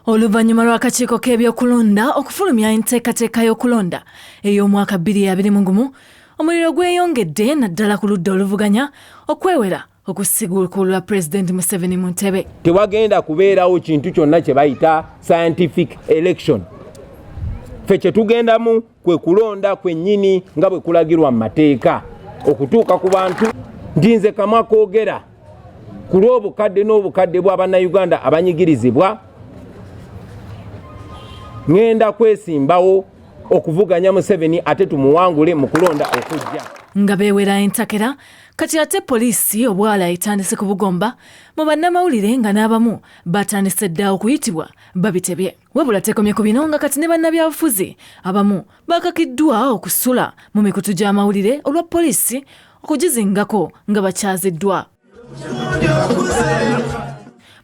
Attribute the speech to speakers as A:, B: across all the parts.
A: Oluvannyuma lw'akakiiko k'ebyokulonda okufulumya enteekateeka y'okulonda ey'omwaka 2021, omuliro gweyongedde naddala ku ludda oluvuganya okwewera okusigulwa lwa Pulezidenti Museveni mu ntebe.
B: Tewagenda kubeerawo kintu kyonna kye bayita scientific election. Ffe kye tugendamu kwe kulonda kwennyini nga bwe kulagirwa mu mateeka okutuuka ku bantu. Ntinze kamwa koogera ku lw'obukadde n'obukadde bw'Abannayuganda abanyigirizibwa, ngenda kwesimbawo okuvuganya Museveni ate tumuwangule mu kulonda okujja.
A: Nga beewera entakera, kati ate poliisi obwala etandise ku Bugomba mu bannamawulire nga n'abamu batandise dda okuyitibwa babitebye. Wabula tekomye ku bino nga kati ne bannabyabufuzi abamu bakakiddwa okusula mu mikutu gy'amawulire olwa poliisi okugizingako nga bakyaziddwa.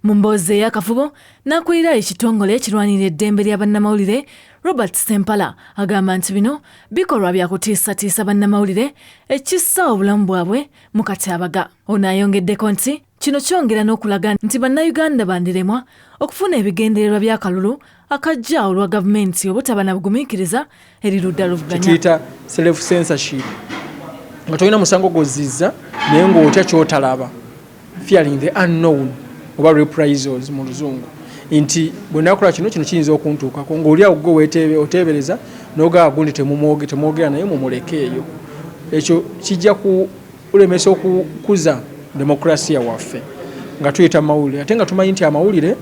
A: Mu mboozi ey'akafubo n'akulira ekitongole ekirwanirira eddembe lya bannamawulire Robert Ssempala agamba nti bino bikolwa bya kutiisatiisa bannamawulire ekissa obulamu bwabwe mu katyabaga. Ono ayongeddeko nti kino kyongera n'okulaga nti bannayuganda bandiremwa okufuna ebigendererwa by'akalulu akajja olwa gavumenti obutaba na bugumiikiriza eri ludda luvuganya.
C: Tuyita self censorship. Nga tolina musango gw'ozizza naye ng'otya ky'otalaba, fearing the unknown oba reprisals mu luzungu, nti bwe nakola kino kiyinza okuntuukako, ng'oli awo gwe oteebereza n'ogaba gundi temwogera naye mumuleke eyo. Ekyo kijja kulemesa okukuza demokrasiya waffe nga tuyita mawulire, ate nga tumanyi nti amawulire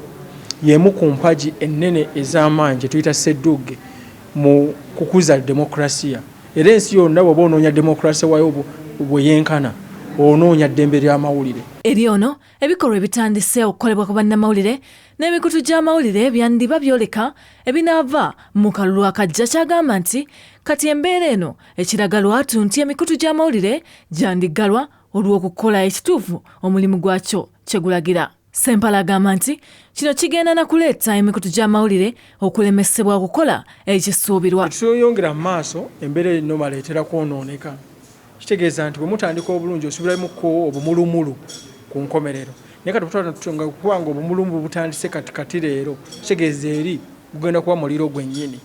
C: y'emu ku mpagi ennene ez'amaanyi tuyita ssedduge mu kukuza demokrasiya. Era ensi yonna bw'oba onoonya demokrasiya wayo bwe yenkana onoonya ddembe ly'amawulire.
A: Eri ono ebikolwa ebitandise okukolebwa ku bannamawulire n'emikutu gy'amawulire byandiba byoleka ebinaava mu kalulu akajja, kyagamba nti kati embeera eno ekiraga lwatu nti emikutu gy'amawulire gyandiggalwa olw'okukola ekituufu omulimu gwakyo kye gulagira. Ssempala agamba nti kino kigenda na kuleeta emikutu gy'amawulire okulemesebwa okukola ekisuubirwa.
C: Tuyongera mu maaso embeera eno maleetera kwonooneka. Kitegeeza nti bwe mutandika obulungi osubiramuko obumulumulu ku nkomerero. Naye kati tutanga kubanga obumulumulu butandise kati leero, kitegeeza eri gugenda kuba muliro gwennyini.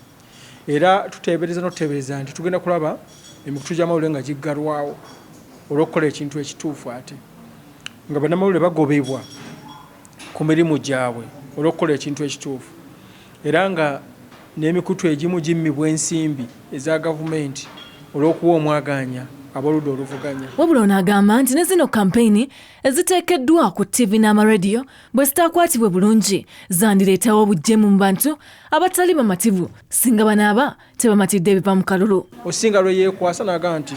C: Era tuteebereza nti tugenda kulaba emikutu gy'amawulire nga giggalwawo olw'okukola ekintu ekituufu, ate nga bannamawulire bagobebwa ku mirimu gyabwe olw'okukola ekintu ekituufu, era nga n'emikutu egimu gimmibwa ensimbi eza gavumenti olw'okuwa omwaganya aboludda oluvuganya.
A: Wabula ono agamba nti ne zino kampeyini eziteekeddwa ku TV n'amarediyo bwe zitaakwatibwe bulungi zandireetawo obugyemu mu bantu abatali bamativu singa banaaba tebamatidde ebiva mu kalulu.
C: Osinga lwe yeekwasa n'agamba nti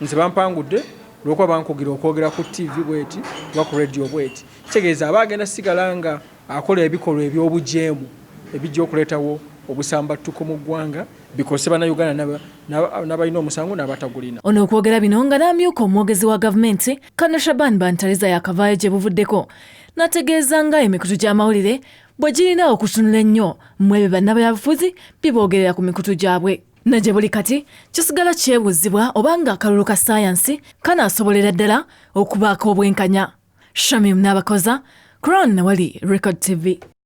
C: nze bampangudde olw'okuba bankugira okwogera ku TV bweti oba ku rediyo bweti. Kitegeeza aba agenda sigala nga akola ebikolwa eby'obugyemu ebijja okuleetawo obusambattuko mu ggwanga bikose bannayuganda n'abalina omusango n'abatagulina.
A: Ono okwogera bino nga n'amyuka omwogezi wa gavumenti Kano Shaban Bantariza yakavaayo gye buvuddeko n'ategeeza nga emikutu gy'amawulire bwe girina okutunula ennyo mu ebyo bannabyabufuzi biboogerera ku mikutu gyabwe. Nagye buli kati kisigala kyebuzibwa obanga akalulu ka ssaayansi kanaasobolera ddala okubaako obwenkanya. Shamim Nabakoza, Crown Nawali, Record TV.